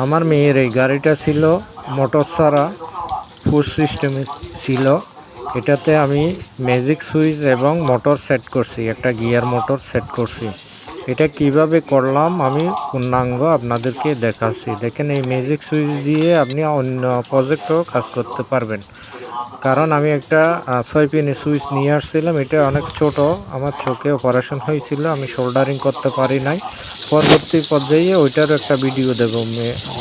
আমার মেয়ের এই গাড়িটা ছিল মোটর ছাড়া পুশ সিস্টেমে ছিল। এটাতে আমি ম্যাজিক সুইচ এবং মোটর সেট করছি, একটা গিয়ার মোটর সেট করছি। এটা কিভাবে করলাম আমি পূর্ণাঙ্গ আপনাদেরকে দেখাচ্ছি। দেখেন, এই ম্যাজিক সুইচ দিয়ে আপনি অন্য প্রজেক্টও কাজ করতে পারবেন। কারণ আমি একটা 6 পিনের সুইচ নিয়ে আসছিলাম, এটা অনেক ছোট, আমার চোখে অপারেশন হয়েছিল, আমি সোল্ডারিং করতে পারি নাই। পরবর্তী পর্যায়ে ওইটারও একটা ভিডিও দেবো,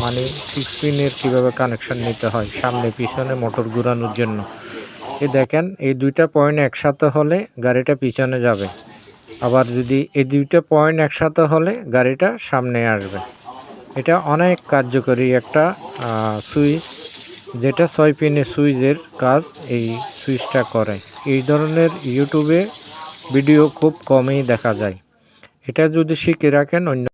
মানে 6 পিনের কীভাবে কানেকশন নিতে হয় সামনে পিছনে মোটর ঘুরানোর জন্য। এই দেখেন, এই দুইটা পয়েন্ট একসাথে হলে গাড়িটা পিছনে যাবে, আবার যদি এই দুইটা পয়েন্ট একসাথে হলে গাড়িটা সামনে আসবে। এটা অনেক কার্যকরী একটা সুইচ, যেটা 6 পিনের সুইচের কাজ এই সুইচটা করে। এই ধরনের ইউটিউবে ভিডিও খুব কমই দেখা যায়। এটা যদি শিখে রাখেন অন্য।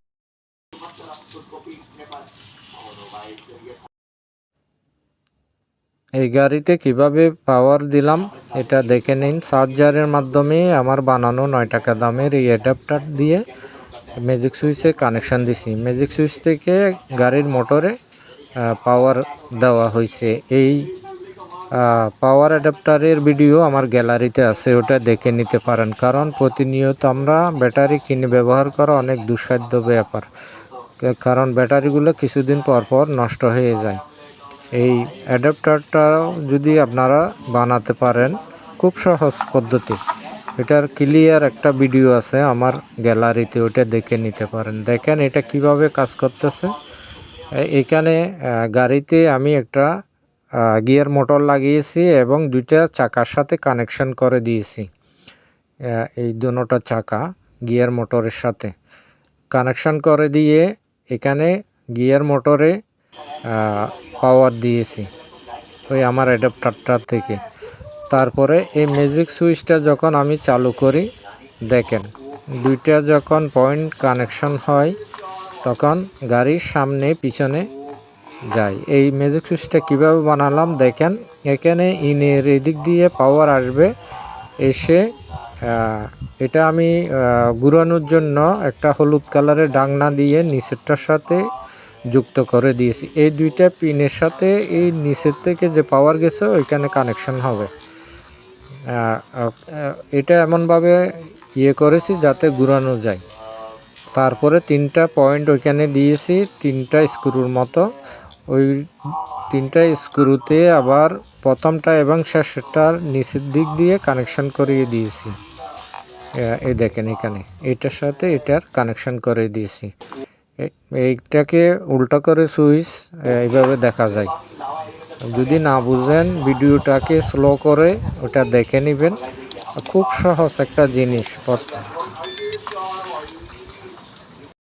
এই গাড়িতে কিভাবে পাওয়ার দিলাম এটা দেখে নিন। চার্জারের মাধ্যমে আমার বানানো 9 টাকা দামের এই অ্যাডাপ্টার দিয়ে ম্যাজিক সুইচে কানেকশান দিছি। ম্যাজিক সুইচ থেকে গাড়ির মোটরে পাওয়ার দেওয়া হয়েছে। এই পাওয়ার অ্যাডাপ্টারের ভিডিও আমার গ্যালারিতে আছে, ওটা দেখে নিতে পারেন। কারণ প্রতিনিয়ত আমরা ব্যাটারি কিনে ব্যবহার করা অনেক দুঃসাধ্য ব্যাপার, কারণ ব্যাটারিগুলো কিছুদিন পর পর নষ্ট হয়ে যায়। এই অ্যাডাপ্টারটাও যদি আপনারা বানাতে পারেন, খুব সহজ পদ্ধতি। এটার ক্লিয়ার একটা ভিডিও আছে আমার গ্যালারিতে, ওটা দেখে নিতে পারেন। দেখেন এটা কিভাবে কাজ করতেছে। এখানে গাড়িতে আমি একটা গিয়ার মোটর লাগিয়েছি এবং দুইটা চাকার সাথে কানেকশন করে দিয়েছি। এই দুটো চাকা গিয়ার মোটরের সাথে কানেকশন করে দিয়ে এখানে গিয়ার মোটরে পাওয়ার দিয়েছি ওই আমার অ্যাডাপ্টারটা থেকে। তারপরে এই ম্যাজিক সুইচটা যখন আমি চালু করি, দেখেন দুইটা যখন পয়েন্ট কানেকশন হয় তখন গাড়ির সামনে পিছনে যায়। এই ম্যাজিক সুইচটা কীভাবে বানালাম দেখেন, এখানে ইনের এদিক দিয়ে পাওয়ার আসবে, এসে এটা আমি ঘুরানোর জন্য একটা হলুদ কালারের ডাংনা দিয়ে নিচেরটার সাথে যুক্ত করে দিয়েছি। এই দুইটা পিনের সাথে এই নিচের থেকে যে পাওয়ার গেছে ওইখানে কানেকশন হবে। এটা এমনভাবে করেছি যাতে ঘুরানো যায়। তারপরে 3টা পয়েন্ট ওইখানে দিয়েছি, 3টা স্ক্রুর মতো। ওই 3টা স্ক্রুতে আবার প্রথমটা এবং শেষটার নিচের দিক দিয়ে কানেকশন করিয়ে দিয়েছি। এই দেখেন এখানে এটার সাথে এটার কানেকশন করে দিয়েছি। এইটাকে উল্টো করে সুইচ এইভাবে দেখা যায়। যদি না বুঝেন ভিডিওটাকে স্লো করে ওটা দেখে নেবেন। খুব সহজ একটা জিনিস।